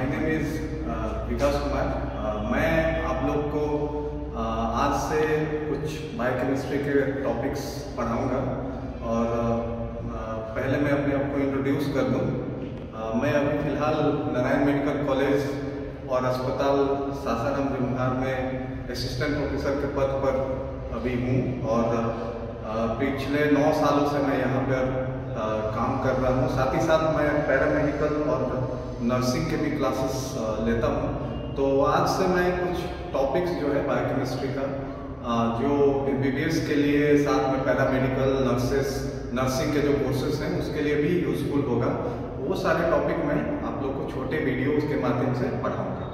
My name is विकास कुमार। मैं आप लोग को आज से कुछ बायोकेमिस्ट्री के टॉपिक्स पढ़ाऊंगा और पहले मैं अपने आप को इंट्रोड्यूस कर दूं। मैं अभी फ़िलहाल नारायण मेडिकल कॉलेज और अस्पताल सासाराम जमुहार में असिस्टेंट प्रोफेसर के पद पर अभी हूँ और पिछले 9 सालों से मैं यहाँ पर काम कर रहा हूँ। साथ ही साथ मैं पैरामेडिकल और नर्सिंग के भी क्लासेस लेता हूँ। तो आज से मैं कुछ टॉपिक्स जो है बायोकेमिस्ट्री का जो MBBS के लिए, साथ में पैरामेडिकल नर्सिंग के जो कोर्सेज हैं उसके लिए भी यूजफुल होगा, वो सारे टॉपिक मैं आप लोग को छोटे वीडियोस के माध्यम से पढ़ाऊँगा।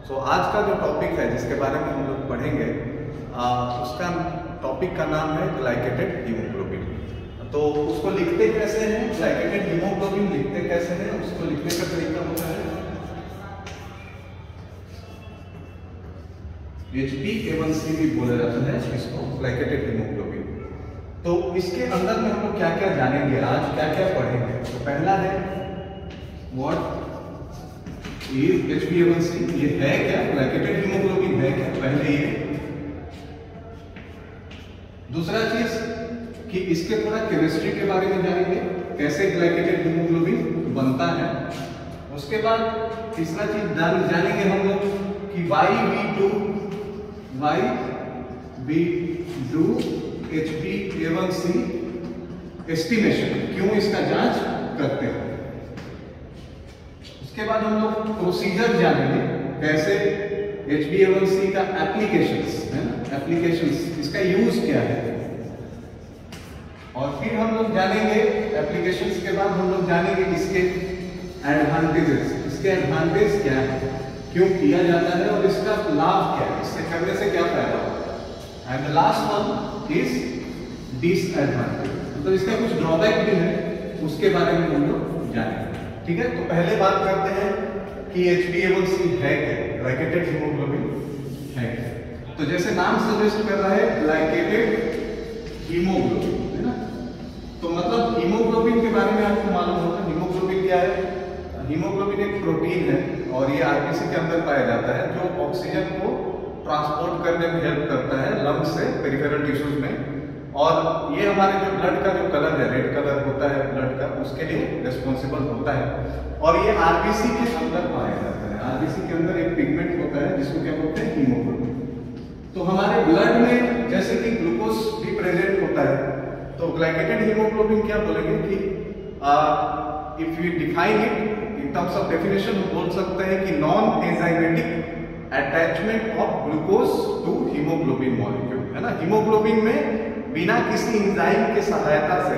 सो आज का जो टॉपिक है जिसके बारे में हम लोग पढ़ेंगे उसका टॉपिक का नाम है ग्लाइकेटेड हीमोग्लोबिन। तो उसको लिखते कैसे हैं, ग्लाइकेटेड हीमोग्लोबिन लिखते कैसे हैं, उसको लिखने का तरीका होता है HbA1c भी बोला जाता है इसको, ग्लाइकेटेड हीमोग्लोबिन। तो इसके अंदर में हम लोग क्या क्या जानेंगे, आज क्या क्या पढ़ेंगे। तो पहला है व्हाट इज HbA1c, ये है क्या, ग्लाइकेटेड हीमोग्लोबिन है क्या, पहले ये। दूसरा चीज कि इसके थोड़ा केमिस्ट्री के बारे में जानेंगे, कैसे ग्लाइकेटेड हीमोग्लोबिन बनता है। उसके बाद तीसरा चीज जानेंगे हम लोग कि why we do HbA1c estimation, क्यों इसका जांच करते हैं। उसके बाद हम लोग प्रोसीजर जानेंगे, कैसे HbA1c का एप्लीकेशंस है ना, एप्लीकेशंस इसका यूज क्या है। और फिर हम लोग जानेंगे एप्लीकेशंस के बाद हम लोग जानेंगे इसके एडवांटेजेस, इसके एडवांटेज क्या है, क्यों किया जाता है और इसका लाभ क्या है, इससे करने से क्या फायदा होता है। And the last one is disadvantage, मतलब इसका कुछ ड्रॉबैक भी है, उसके बारे में हम लोग जानेंगे। ठीक है, तो पहले बात करते हैं कि HbA1c है क्या, ग्लाइकेटेड हीमोग्लोबिन है क्या। तो जैसे नाम सजेस्ट कर रहा है ग्लाइकेटेड हीमोग्लोबिन है ना, तो मतलब हीमोग्लोबिन के बारे में आपको मालूम होगा। हीमोग्लोबिन क्या है, हीमोग्लोबिन एक प्रोटीन है और ये आरबीसी के अंदर पाया जाता है जो ऑक्सीजन को ट्रांसपोर्ट करने में हेल्प करता है लंग्स से पेरिफेरल टिश्यूज में। और ये हमारे जो ब्लड का जो कलर है, रेड कलर होता है ब्लड का, उसके लिए रिस्पॉन्सिबल होता है। और ये आरबीसी के अंदर पाया जाता है। आरबीसी के अंदर एक पिगमेंट होता है जिसको क्या बोलते हैं, हीमोग्लोबिन। तो हमारे ब्लड में जैसे कि ग्लूकोज भी प्रेजेंट होता है, तो ग्लाइकेटेड हीमोग्लोबिन क्या बोलेंगे कि if you define it in terms of definition, हम बोल सकते हैं कि non enzymatic attachment of glucose to haemoglobin molecule है ना। हीमोग्लोबिन में बिना किसी एंजाइम की सहायता से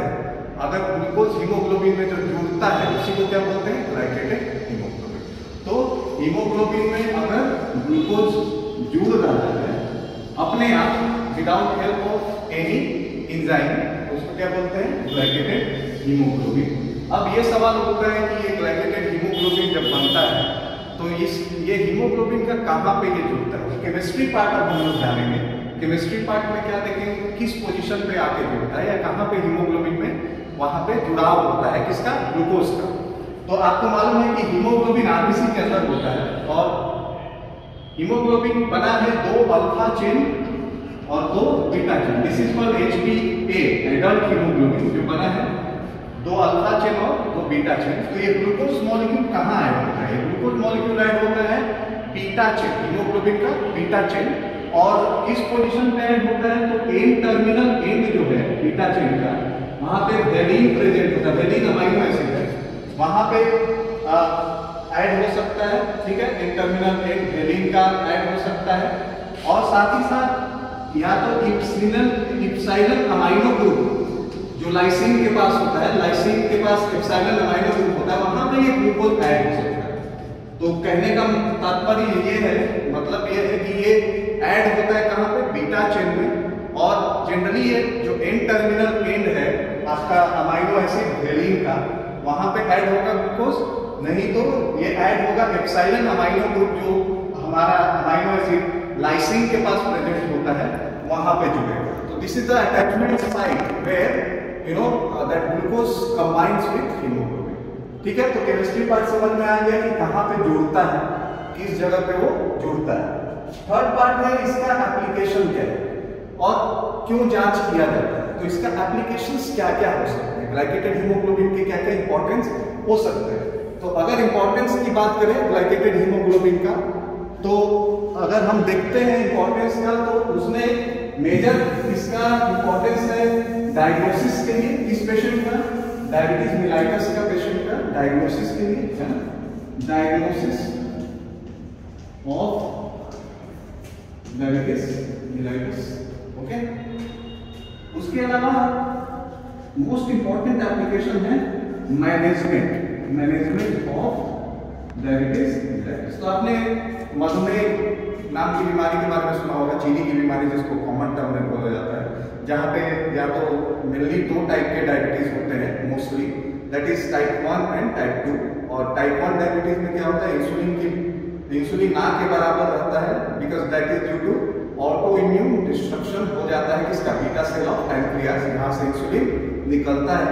अगर ग्लूकोज हीमोग्लोबिन में जो जुड़ता है उसी को क्या बोलते हैं, ग्लाइकेटेड हीमोग्लोबिन। तो हीमोग्लोबिन में अगर ग्लूकोज जुड़ रहा है अपने आप without help of any enzyme, उसको क्या बोलते हैं, ग्लाइकेटेड हीमोग्लोबिन। अब ये सवाल उठता है कि ये ग्लाइकेटेड हीमोग्लोबिन जब बनता है तो ये हीमोग्लोबिन का कहाँ पे ये जुड़ता है। केमिस्ट्री पार्ट अब हम लोग जानेंगे। केमिस्ट्री पार्ट में क्या देखेंगे, किस पोजीशन पे आके जुड़ता है या कहाँ पे हीमोग्लोबिन में वहां पे जुड़ाव होता है, किसका, ग्लूकोज का। तो आपको मालूम है कि हीमोग्लोबिन आरबीसी के अंदर होता है और हीमोग्लोबिन बना है 2 अल्फा चेन और 2 beta chain. This is called HbA, adult haemoglobin जो बना है 2 अल्फा चेन और 2 बीटा चेन। तो ये ग्लूकोज मॉलिक्यूल कहाँ ऐड होता है, ग्लूकोज मॉलिक्यूल ऐड होता है बीटा चेन, हीमोग्लोबिन का बीटा चेन। और किस पोजीशन पे ऐड होता है, तो एन टर्मिनल एंड जो है बीटा चेन का, वहां पे वेलिन प्रेजेंट होता है, वेलिन अमाइनो एसिड है, वहां पे ऐड हो सकता है। ठीक है, एन टर्मिनल एंड वेलिन का ऐड हो सकता है। और साथ ही साथ या तो इप्सिलॉन अमाइनो ग्रुप जो लाइसिन के पास होता है, लाइसिन के पास इप्सिलॉन अमाइनो ग्रुप होता है, वहां पे ये ग्लूकोज ऐड हो सकता है। तो कहने का तात्पर्य ये है, मतलब ये है कि ये ऐड होता है कहां पे, बीटा चेन में। और जनरली ये जो एन टर्मिनल एंड है आपका अमाइनो एसिड वेलिन का, वहां पे ऐड होगा ग्लूकोज, नहीं तो ये ऐड होगा एप्सिलॉन अमाइनो ग्रुप जो हमारा अमाइनो एसिड लाइसिन के पास प्रेजेंट होता है, वहां पे जुड़ेगा। तो this is the attachment site where that glucose combines with hemoglobin। ठीक है, तो केमिस्ट्री पार्ट समझ में आ गया कि कहाँ पे जुड़ता है, किस जगह पे वो जुड़ता है। थर्ड पार्ट है इसका एप्लीकेशन क्या है और क्यों जांच किया जाता है। तो इसका एप्लीकेशंस क्या क्या हो सकते हैं, ग्लाइकेटेड हीमोग्लोबिन के क्या क्या इंपॉर्टेंस हो सकते हैं। तो अगर इंपॉर्टेंस की बात करें ग्लाइकेटेड हीमोग्लोबिन का, तो अगर हम देखते हैं इंपॉर्टेंस का, तो उसमें मेजर इसका इंपॉर्टेंस है डायग्नोसिस के लिए। किस पेशेंट का, डायबिटीज मिलाइटस का पेशेंट का डायग्नोसिस के लिए, है ना, diagnosis of diabetes mellitus. Okay, उसके अलावा मोस्ट इंपॉर्टेंट एप्लीकेशन है मैनेजमेंट ऑफ डायबिटीज मिलाइटस। तो आपने मधुमेह नाम की बीमारी के बारे में सुना होगा, चीनी की बीमारी जिसको कॉमन टर्म में बोला जाता है, जहाँ पे या तो मेनली 2 टाइप के डायबिटीज होते हैं mostly, that is type 1 and type 2। और टाइप 1 डायबिटीज में क्या होता है, इंसुलिन ना के बराबर रहता है, because that is due to autoimmune destruction हो जाता है किसका, बीटा सेल ऑफ पैनक्रियास, यहाँ से इंसुलिन निकलता है।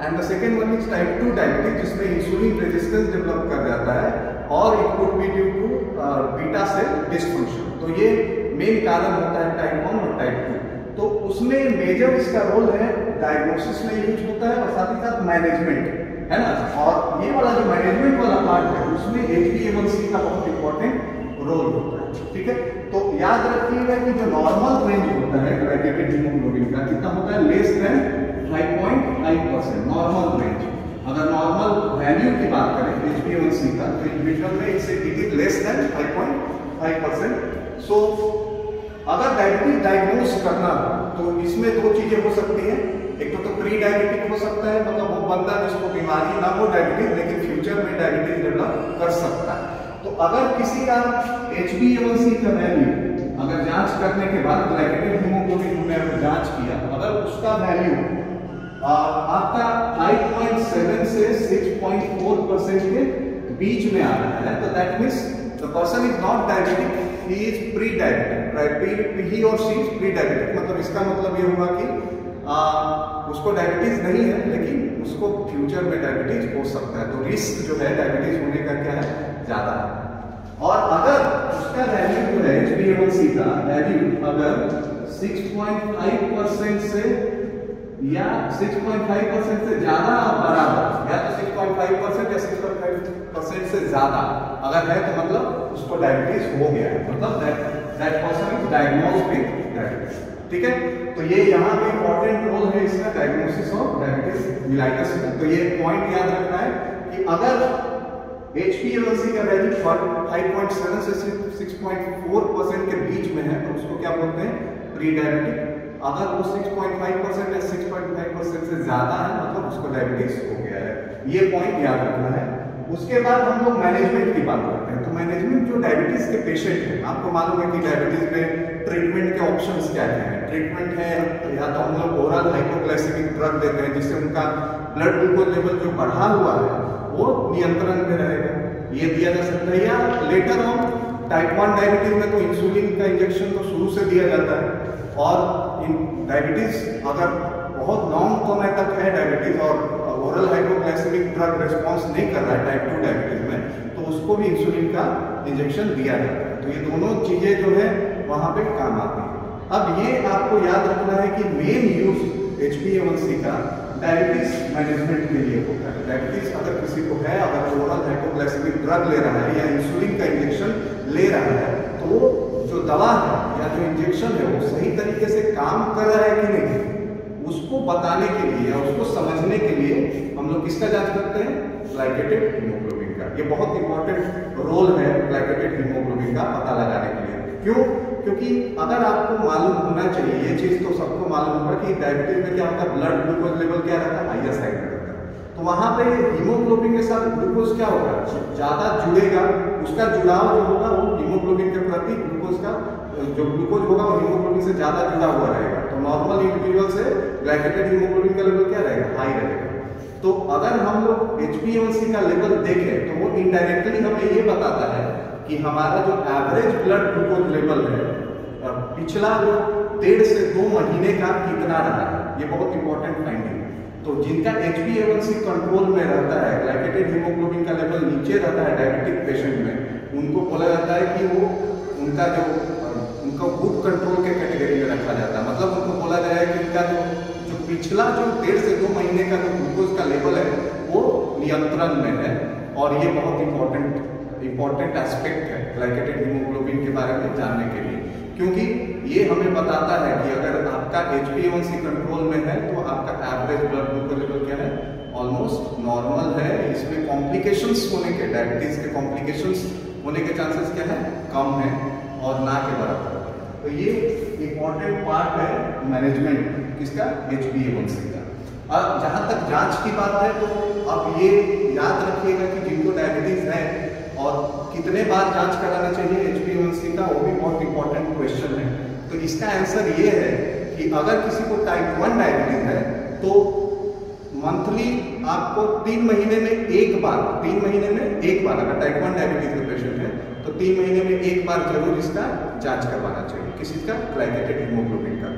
And the second one is type 2 diabetes, जिसमें इंसुलिन रेजिस्टेंस डेवलप कर जाता है और it could be due to beta cell dysfunction. तो ये मेन कारण होता है टाइप 1 और टाइप 2। तो उसमें मेजर इसका रोल है डायग्नोसिस में यूज होता है और साथ ही साथ मैनेजमेंट, है ना। और ये वाला जो मैनेजमेंट वाला पार्ट है उसमें HbA1c का बहुत इंपॉर्टेंट रोल होता है। ठीक है, तो याद रखिएगा कि जो नॉर्मल रेंज होता है ग्लाइकेटेड हीमोग्लोबिन का कितना होता है, लेस देन 5.5% नॉर्मल रेंज। अगर नॉर्मल वैल्यू की बात करें HbA1c का, तो इंडिविजुअल में इट इज लेस देन 5.5%। सो अगर डायबिटीज डायग्नोज करना तो इसमें 2 चीजें हो सकती हैं। एक तो प्री डायबिटिक हो सकता है, मतलब वो बंदा जिसको बीमारी ना हो डायबिटीज, लेकिन फ्यूचर में डायबिटीज डेवलप कर सकता है। तो अगर किसी का HbA1c का वैल्यू अगर जांच करने के बाद ग्लाइकेटेड हीमोग्लोबिन में अगर जांच किया, अगर उसका वैल्यू आपका 5.7 से 6.4% के बीच में आ रहा है, तो that means the person is not diabetic, he is pre diabetic, he और शी इज प्री डायबिटिक। मतलब इसका मतलब ये हुआ कि उसको डायबिटीज नहीं है, लेकिन उसको फ्यूचर में डायबिटीज हो सकता है। तो रिस्क जो है डायबिटीज होने का क्या है, ज्यादा है। और अगर उसका वैल्यू जो है HbA1c का वैल्यू अगर 6.5% से या 6.5% से ज्यादा बराबर, या तो 6.5% या 6.5% से ज्यादा अगर है, तो मतलब उसको डायबिटीज हो गया है, मतलब that person is diagnosed with diabetes. ठीक है, तो ये यहाँ पे इंपॉर्टेंट रोल है इसका डायग्नोसिस ऑफ डायबिटीज मिलाइटस का। तो ये पॉइंट याद रखना है कि अगर HbA1c का वैल्यू 5.7 से 6.4% के बीच में है, तो उसको क्या बोलते हैं, प्री डायबिटिक। अगर वो 6.5% या 6.5% से ज्यादा है, मतलब उसको डायबिटीज हो गया है। ये पॉइंट याद रखना है। उसके बाद हम लोग मैनेजमेंट की बात करते हैं। तो मैनेजमेंट जो डायबिटीज के पेशेंट हैं, आपको मालूम है कि डायबिटीज में ट्रीटमेंट के ऑप्शंस क्या क्या हैं। ट्रीटमेंट है या तो हम लोग ओरल हाइपोग्लाइसेमिक ड्रग देते हैं, जिससे उनका ब्लड ग्लूकोज लेवल जो बढ़ा हुआ है वो नियंत्रण में रहेगा, ये दिया जा सकता है। या लेटर ऑन टाइप 1 डायबिटीज में तो इंसुलिन का इंजेक्शन तो शुरू से दिया जाता है, और डायबिटीज अगर बहुत लॉन्ग समय तक है डायबिटीज और ओरल हाइपोग्लाइसेमिक ड्रग रिस्पॉन्स नहीं कर रहा है टाइप 2 डायबिटीज में, तो उसको भी इंसुलिन का इंजेक्शन दिया जाता है। तो ये दोनों चीजें जो है वहां पे काम आती है। अब ये आपको याद रखना है कि मेन यूज HbA1c का डायबिटीज मैनेजमेंट के लिए होता है। डायबिटीज अगर किसी को है, अगर ओरल हाइपोग्लाइसेमिक ड्रग ले रहा है या इंसुलिन का इंजेक्शन ले रहा है, तो वो जो दवा है या जो इंजेक्शन है वो सही तरीके से काम कर रहा है कि नहीं, उसको बताने के लिए या उसको समझने के लिए हम लोग किसका जांच करते हैं, ग्लाइकेटेड हीमोग्लोबिन का। ये बहुत इंपॉर्टेंट रोल है ग्लाइकेटेड हीमोग्लोबिन का पता लगाने के लिए। क्यों? क्योंकि अगर आपको मालूम होना चाहिए, ये चीज तो सबको मालूम होगा कि डायबिटीज में क्या होता है, ब्लड ग्लूकोज लेवल क्या रहता है, हाईएस्ट साइड में रहता है। तो वहां पे हीमोग्लोबिन के साथ ग्लूकोज क्या होगा, ज्यादा जुड़ेगा, उसका जुड़ाव जो होगा वो हीमोग्लोबिन के प्रति ग्लूकोज का जो ग्लूकोज होगा वो हीमोग्लोबिन से ज्यादा जुड़ा हुआ रहेगा। तो नॉर्मल इंडिविजुअल से ग्लाइकेटेड हीमोग्लोबिन का लेवल क्या रहेगा, हाई रहेगा। तो अगर हम लोग HbA1c का लेवल देखें तो वो इनडायरेक्टली हमें ये बताता है कि हमारा जो एवरेज ब्लड ग्लूकोज लेवल है पिछला जो 1.5 से 2 महीने का कितना रहा है। ये बहुत इंपॉर्टेंट फाइंडिंग है। तो जिनका HbA1c कंट्रोल में रहता है, ग्लाइकेटेड हीमोग्लोबिन का लेवल नीचे रहता है डायबिटिक पेशेंट में, उनको बोला जाता है कि वो उनका गुड कंट्रोल के कैटेगरी में रखा जाता है। मतलब उनको बोला जाए कि उनका जो पिछला जो 1.5 से 2 महीने का जो ग्लूकोज का लेवल है वो नियंत्रण में है। और ये बहुत इंपॉर्टेंट एस्पेक्ट है ग्लाइकेटेड हीमोग्लोबिन के बारे में जानने के लिए, क्योंकि ये हमें बताता है कि अगर आपका HbA1c कंट्रोल में है तो आपका एवरेज ब्लड ग्लूकोज लेवल क्या है, ऑलमोस्ट नॉर्मल है। इसमें कॉम्प्लिकेशंस होने के, डायबिटीज के कॉम्प्लिकेशंस होने के चांसेस क्या है, कम है और ना के बराबर। तो ये इंपॉर्टेंट पार्ट है मैनेजमेंट किसका, HbA1c का। अब जहां तक जांच की बात है तो अब ये याद रखिएगा कि जिनको डायबिटीज है और कितने बार जांच कराना चाहिए HbA1c का, वो भी बहुत इंपॉर्टेंट क्वेश्चन है। तो इसका आंसर ये है कि अगर किसी को टाइप 1 डायबिटीज है तो मंथली आपको 3 महीने में एक बार, 3 महीने में एक बार, अगर टाइप 1 डायबिटीज के पेशेंट है तो 3 महीने में एक बार जरूर इसका जांच करवाना चाहिए, किसी का ग्लाइकेटेड हीमोग्लोबिन का।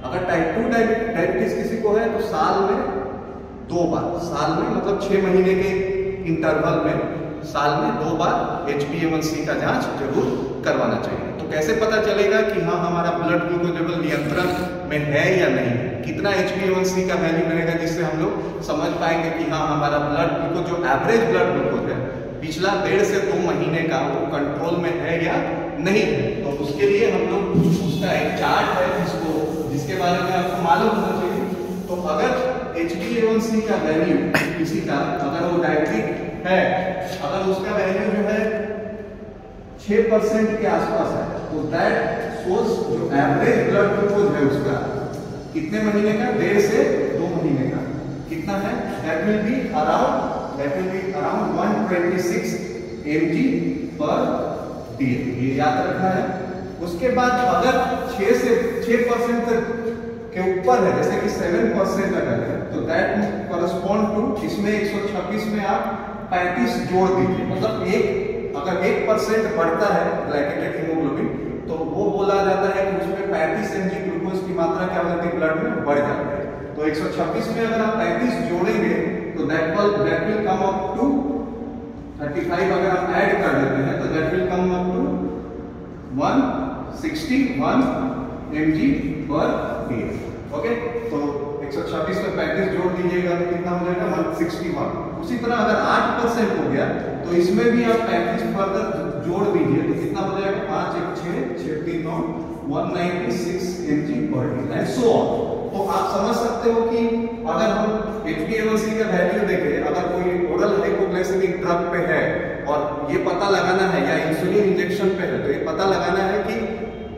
अगर टाइप 2 डायबिटीज किसी को है तो साल में 2 बार, साल में मतलब 6 महीने के इंटरवल में साल में 2 बार HbA1c का जांच जरूर करवाना चाहिए। तो कैसे पता चलेगा कि हाँ हमारा ब्लड ग्लूकोज लेवल नियंत्रण में है या नहीं, कितना HbA1c का वैल्यू रहेगा जिससे हम लोग समझ पाएंगे कि हाँ हमारा ब्लड ग्लूकोज जो एवरेज ब्लड ग्लूकोज है पिछला 1.5 से 2 महीने का वो कंट्रोल में है या नहीं है। तो उसके लिए हम लोग उसका एक चार्ट है जिसके बारे में आपको मालूम होना चाहिए। तो अगर HbA1c का वैल्यू किसी का, अगर वो डायबिटिक है, अगर उसका वैल्यू जो है 6% के आसपास है तो दैट सोर्स जो एवरेज ब्लड ग्लूकोज है उसका कितने महीने का, 1.5 से 2 महीने का कितना है, that will be around 126 mg/dl, ये याद रखना है। उसके बाद अगर 6% के ऊपर है, जैसे कि 7% अगर है तो दैट करस्पॉन्ड टू, इसमें 126 में आप 35 जोड़ दीजिए, मतलब अगर 1% बढ़ता है ग्लाइकेटेड हीमोग्लोबिन तो वो बोला जाता है कि उसमें 35 mg ग्लूकोज की मात्रा क्या हो जाती है, ब्लड में बढ़ जाती है। तो 126 में अगर आप 35 जोड़ेंगे तो that will come up to 35, अगर आप ऐड कर देते हैं तो that will come up to 161 mg/dl। Okay, तो 126 में 35 जोड़ दीजिएगा तो कितना हो जाएगा, 161। उसी तरह अगर 8% हो गया तो इसमें भी आप 35 फर्दर जोड़ दीजिए तो कितना हो जाएगा, 5 1 6 6 3 9 196 mg/dl एंड सो ऑन। तो आप समझ सकते हो कि अगर हम HbA1c का वैल्यू देखें, अगर कोई ओरल हाइपोग्लाइसेमिक ड्रग पे है और ये पता लगाना है, या इंसुलिन इंजेक्शन पे है, तो ये पता लगाना है कि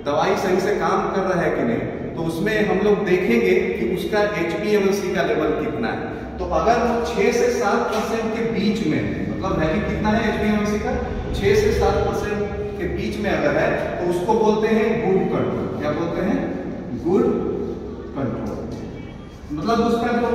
दवाई सही से काम कर रहा है कि नहीं, तो उसमें हम लोग देखेंगे कि उसका HbA1c का लेवल कितना है। तो अगर वो 6 से 7% के बीच में, मतलब वैल्यू कितना है HbA1c का, 6 से 7% के बीच में अगर है तो उसको बोलते हैं गुड कंट्रोल। क्या बोलते हैं, गुड कंट्रोल। मतलब उसका जो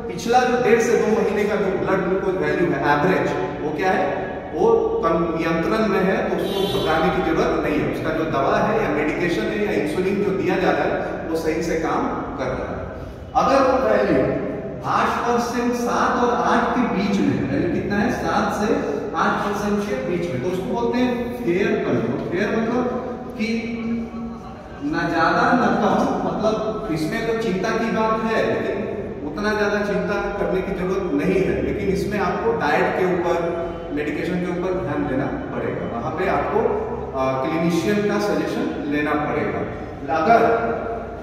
पिछला जो 1.5 से 2 महीने का जो ब्लड ग्लूकोज वैल्यू है एवरेज, वो क्या है, वो नियंत्रण में है, तो उसको घबराने की जरूरत नहीं है। उसका जो दवा है या मेडिकेशन है या इंसुलिन जो दिया जा रहा है वो सही से काम कर रहा है। अगर वो वैल्यू 8%, 7 और 8 के बीच में, वैल्यू कितना है, 7 से 8% के बीच में, तो उसको बोलते हैं फेयर कंट्रोल। फेयर मतलब कि ना ज्यादा ना कम, मतलब इसमें तो चिंता की बात है लेकिन उतना ज्यादा चिंता करने की जरूरत नहीं है, लेकिन इसमें आपको डाइट के ऊपर, मेडिकेशन के ऊपर ध्यान देना पड़ेगा। वहां पे आपको क्लिनिशियन का सजेशन लेना पड़ेगा। अगर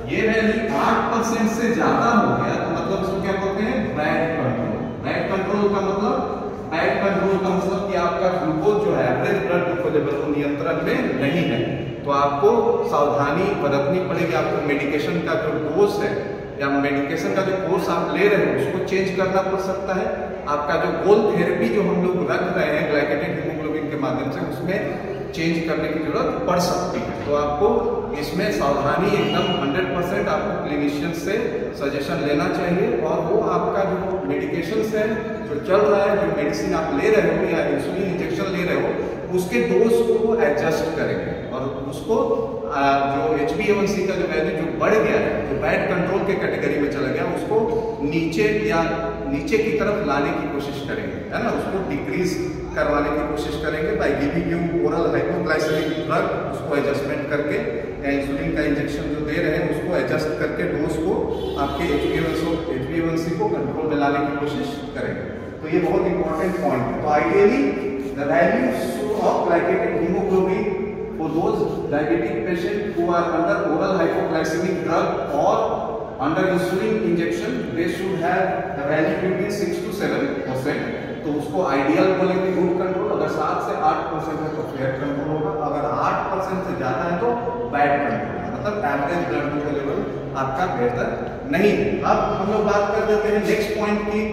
ये वैल्यू 8% से ज्यादा हो गया तो मतलब इसको क्या बोलते हैं, बैड कंट्रोल। बैड कंट्रोल का मतलब कि आपका ग्लूकोज जो है एवरेज ब्लड ग्लूकोज लेवल वो नियंत्रण में नहीं है, तो आपको सावधानी बरतनी पड़ेगी। आपको मेडिकेशन का जो डोज है या मेडिकेशन का जो कोर्स आप ले रहे हैं उसको चेंज करना पड़ सकता है। आपका जो गोल थेरेपी जो हम लोग रख रहे हैं ग्लाइकेटेड हीमोग्लोबिन के माध्यम से, उसमें चेंज करने की जरूरत पड़ सकती है। तो आपको इसमें सावधानी एकदम 100% आपको क्लिनिशियन से सजेशन लेना चाहिए, और वो आपका जो मेडिकेशन है जो चल रहा है, जो मेडिसिन आप ले रहे हो या इंसुलिन इंजेक्शन ले रहे हो, उसके डोज को एडजस्ट करेंगे और उसको जो HbA1c का जो वैल्यू जो बढ़ गया है, जो बैड कंट्रोल के कैटेगरी में चला गया, उसको नीचे की तरफ लाने की कोशिश करेंगे, है ना, उसको डिक्रीज करवाने की कोशिश करेंगे by giving you oral hypoglycaemic drug, उसको एडजस्टमेंट करके या इंसुलिन का इंजेक्शन जो दे रहे हैं उसको एडजस्ट करके डोज को आपके HbA1c को कंट्रोल में लाने की कोशिश करेंगे। तो ये बहुत इंपॉर्टेंट पॉइंट है। तो ideally the value of glycated haemoglobin for those diabetic patients who are under oral hypoglycemic drug or under insulin injection, they should have the value between 6 to 7%। तो उसको आइडियल बोलेंगे गुड कंट्रोल, अगर 7 से 8% है तो fair control होगा, अगर 8% से ज्यादा है तो बैड कंट्रोल, मतलब एवरेज ब्लड ग्लूकोज लेवल आपका बेहतर नहीं। अब हम लोग बात कर देते हैं नेक्स्ट पॉइंट की।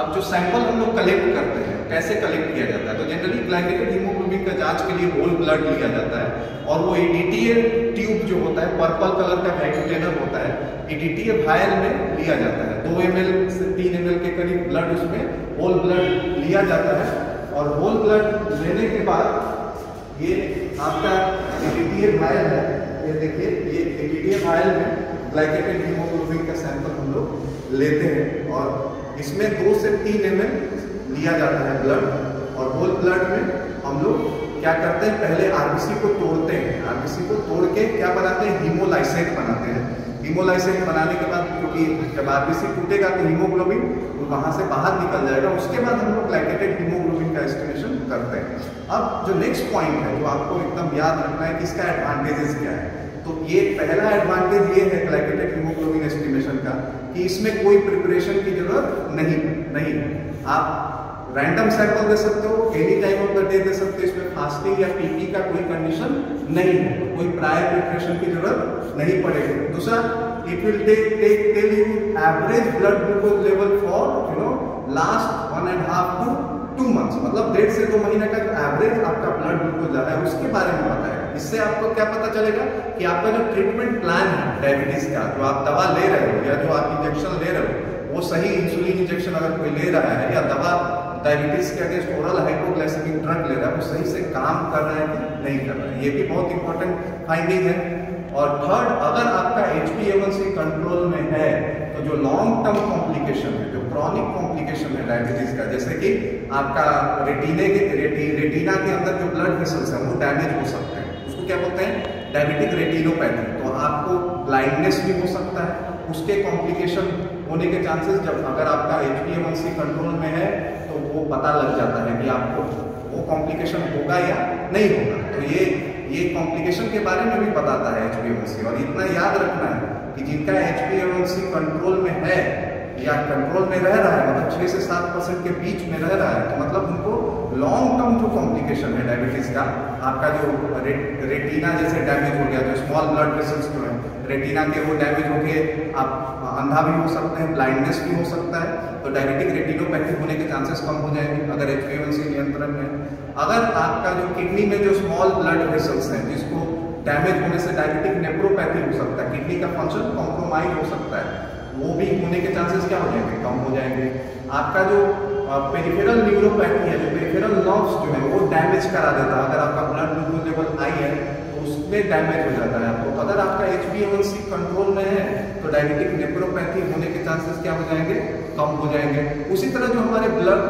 अब जो सैंपल हम लोग कलेक्ट करते हैं, कैसे कलेक्ट किया जाता है? तो जनरली ग्लाइकेटेड हीमोग्लोबिन का जांच के लिए होल ब्लड लिया जाता है और वो EDTA ट्यूब जो होता है, पर्पल कलर का कंटेनर होता है, EDTA वायल में लिया जाता है। 2 ml से 3 ml के करीब ब्लड उसमें होल ब्लड लिया जाता है और होल ब्लड लेने के बाद ये आपका EDTA वायल है, ये देखिए, ये EDTA वायल में ग्लाइकेटेड हीमोग्लोबिन का सैंपल हम लोग लेते हैं और इसमें 2 से 3 ml लिया जाता है ब्लड और होल ब्लड में हम लोग क्या करते हैं, पहले आरबीसी को तोड़ते हैं। आरबीसी को तोड़ के क्या बनाते हैं, हीमोलाइसेट बनाते हैं। हीमोलाइसेट बनाने के बाद, क्योंकि जब आरबीसी टूटेगा तो हीमोग्लोबिन वहां से बाहर निकल जाएगा, उसके बाद हम लोग ग्लाइकेटेड हीमोग्लोबिन का एस्टिमेशन करते हैं। अब जो नेक्स्ट पॉइंट है जो आपको एकदम याद रखना है कि इसका एडवांटेजेस क्या है, तो ये पहला एडवांटेज ये है ग्लाइकेटेड हीमोग्लोबिन एस्टिमेशन का कि इसमें कोई प्रिपरेशन की जरूरत नहीं है। आप रैंडम सैंपल दे सकते हो, any time of the day they सकते हो, इसमें फास्टिंग या पीपी का कोई कंडीशन नहीं है, तो कोई प्रायर प्रिपरेशन की जरूरत नहीं पड़ेगी। दूसरा, it will tell you average blood glucose level for last 1.5 to 2 months, मतलब 1.5 से 2 महीने का जो एवरेज आपका ब्लड ग्लूकोज है उसके बारे में बताएगा। इससे आपको क्या पता चलेगा कि आपका जो ट्रीटमेंट प्लान है डायबिटीज का, जो आप दवा ले रहे हो या जो आप इंजेक्शन ले रहे हो, वो सही इंसुलिन इंजेक्शन अगर कोई ले रहा है या दवा डायबिटीज के अगेंस्ट ओरल हाइपोग्लाइसेमिक ड्रग ले रहा है, वो सही से काम कर रहा है कि नहीं कर रहा है, ये भी बहुत इंपॉर्टेंट फाइंडिंग है। और थर्ड, अगर आपका HbA1c कंट्रोल में है तो जो लॉन्ग टर्म कॉम्प्लिकेशन है, जो क्रॉनिक कॉम्प्लिकेशन है डायबिटीज का, जैसे कि आपका रेटिना के अंदर जो ब्लड वेसल्स हैं वो डैमेज हो सकते हैं, उसको क्या बोलते हैं, डायबिटिक रेटिनोपैथी, तो आपको ब्लाइंडनेस भी हो सकता है। उसके कॉम्प्लिकेशन होने के चांसेस, जब अगर आपका HbA1c कंट्रोल में है तो वो पता लग जाता है कि आपको वो कॉम्प्लिकेशन होगा या नहीं होगा। तो ये कॉम्प्लिकेशन के बारे में भी बताता है HbA1c। और इतना याद रखना है कि जिनका HbA1c कंट्रोल में है या कंट्रोल में रह रहा है, मतलब 6 से 7% के बीच में रह रहा है, तो मतलब उनको लॉन्ग टर्म जो कॉम्प्लिकेशन है डायबिटीज का, आपका जो रेटिना जैसे डैमेज हो गया, जो स्मॉल ब्लड वेसल्स जो है रेटिना के, वो डैमेज होके आप अंधा भी हो सकते हैं, ब्लाइंडनेस भी हो सकता है, तो डायबिटिक रेटिनोपैथी होने के चांसेस कम हो जाएंगे अगर HbA1c नियंत्रण में। अगर आपका जो किडनी में जो स्मॉल ब्लड वेसल्स हैं जिसको डैमेज होने से डायबिटिक नेफ्रोपैथी हो सकता है, किडनी का फंक्शन कॉम्प्रोमाइज हो सकता है, वो भी होने के चांसेस क्या हो जाएंगे, कम हो जाएंगे। आपका जो पेरिफेरल न्यूरोपैथी है, जो पेरिफेरल नर्व्स जो है वो डैमेज करा देता है, अगर आपका ब्लड ग्लूकोज लेवल हाई है तो उसमें डैमेज हो जाता है। तो अगर आपका HbA1c कंट्रोल में है तो डायबिटिक नेफ्रोपैथी होने के चांसेस क्या हो जाएंगे, कम हो जाएंगे। उसी तरह जो हमारे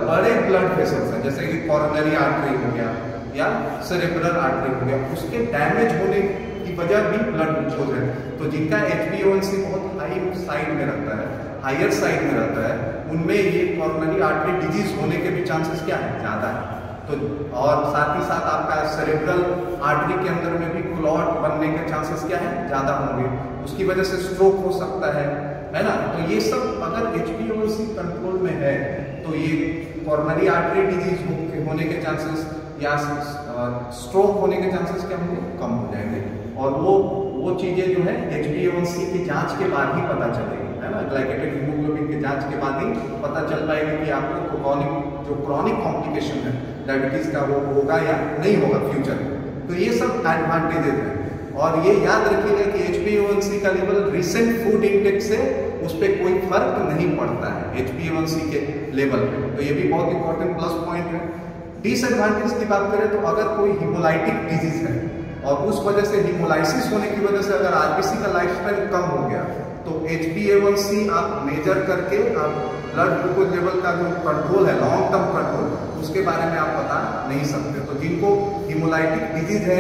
बड़े ब्लड वेसल्स हैं, जैसे कि कोरोनरी आर्टरी हो गया या सेरेब्रल आर्टरी हो गया, उसके डैमेज होने की वजह भी ब्लड ग्लूकोज है। तो जिनका HbA1c बहुत हाई साइड में रहता है, हायर साइड में रहता है, उनमें ये कोरोनरी आर्टरी डिजीज होने के भी चांसेस क्या है, ज्यादा है। तो और साथ ही साथ आपका सेरेब्रल आर्टरी के अंदर में भी क्लॉट बनने के चांसेस क्या है, ज्यादा होंगे, उसकी वजह से स्ट्रोक हो सकता है ना। तो ये सब अगर HbA1c कंट्रोल में है तो ये कोरोनरी आर्टरी डिजीज होने के चांसेस या स्ट्रोक होने के चांसेस क्या होंगे, कम हो जाएंगे। और वो चीजें जो है HbA1c की जांच के बाद ही पता चलेगी, है ना, ग्लाइकेटेड हीमोग्लोबिन की जांच के बाद ही पता चल पाएगा कि आपको क्रॉनिक कॉम्प्लिकेशन है डायबिटीज का वो होगा या नहीं होगा फ्यूचर में। तो ये सब एडवांटेजेस हैं। और ये याद रखिएगा कि HbA1c का लेवल रिसेंट फूड इंटेक से उस पर कोई फर्क नहीं पड़ता है HbA1c के लेवल पे, तो ये भी बहुत इंपॉर्टेंट प्लस पॉइंट है। डिसएडवांटेज की बात करें तो अगर कोई हिमोलाइटिक डिजीज है और उस वजह से हीमोलाइसिस होने की वजह से अगर आरबीसी का लाइफ स्पैन कम हो गया तो HbA1c आप मेजर करके आप ब्लड ग्लूकोज लेवल का जो कंट्रोल है, लॉन्ग टर्म कंट्रोल, उसके बारे में आप बता नहीं सकते। तो जिनको हीमोलाइटिक डिजीज है,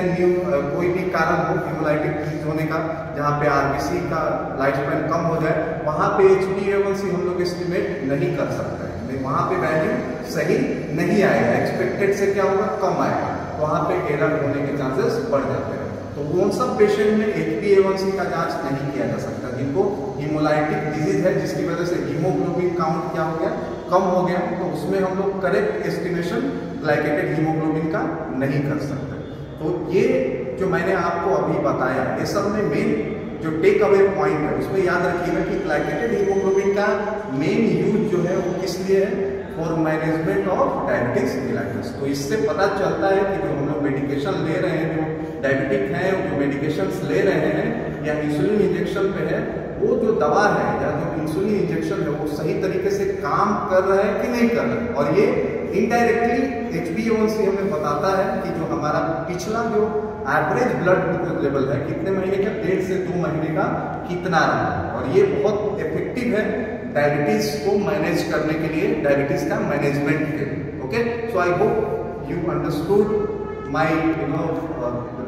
कोई भी कारण हो हीमोलाइटिक डिजीज होने का, जहाँ पे आरबीसी का लाइफ स्पैन कम हो जाए, वहाँ पे HbA1c हम लोग एस्टिमेट नहीं कर सकते हैं, वहाँ पे वैल्यू सही नहीं आएगा, एक्सपेक्टेड से क्या होगा, कम आएगा, वहाँ पे एरर होने के चांसेस बढ़ जाते हैं। तो उन सब पेशेंट में HbA1c का जांच नहीं किया जा सकता जिनको हीमोलाइटिक डिजीज है, जिसकी वजह से हीमोग्लोबिन काउंट क्या हो गया, कम हो गया, तो उसमें हम लोग करेक्ट एस्टिमेशन ग्लाइकेटेड हीमोग्लोबिन का नहीं कर सकते। तो ये जो मैंने आपको अभी बताया, ये सब में मेन जो टेक अवे पॉइंट है, उसमें याद रखिएगा कि ग्लाइकेटेड हीमोग्लोबिन का मेन यूज जो है वो किस लिए है, for management of diabetes mellitus. तो इससे पता चलता है कि जो हम लोग मेडिकेशन ले रहे हैं, जो डायबिटिक हैं, जो मेडिकेशन ले रहे हैं या इंसुलिन इंजेक्शन पे है, वो जो दवा है या जो इंसुलिन इंजेक्शन है वो सही तरीके से काम कर रहा है कि नहीं कर रहा है। और ये इनडायरेक्टली HbA1c हमें बताता है कि जो हमारा पिछला जो एवरेज ब्लड ग्लूकोज लेवल है, कितने महीने का, 1.5 से 2 महीने का कितना रहा। और ये बहुत इफेक्टिव है डायबिटीज को मैनेज करने के लिए, डायबिटीज का मैनेजमेंट के लिए। Okay, so I hope you understood my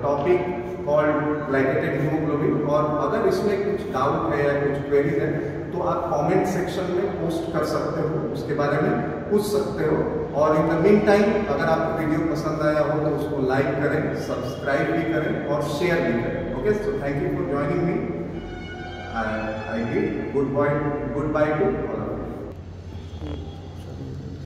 topic called glycated haemoglobin. और अगर इसमें कुछ डाउट है या कुछ क्वेरी है तो आप कमेंट सेक्शन में पोस्ट कर सकते हो, उसके बारे में पूछ सकते हो। और इन द मीन टाइम अगर आपको वीडियो पसंद आया हो तो उसको लाइक करें, सब्सक्राइब भी करें और शेयर भी करें। Okay, so thank you for joining me. I bid goodbye to all of you.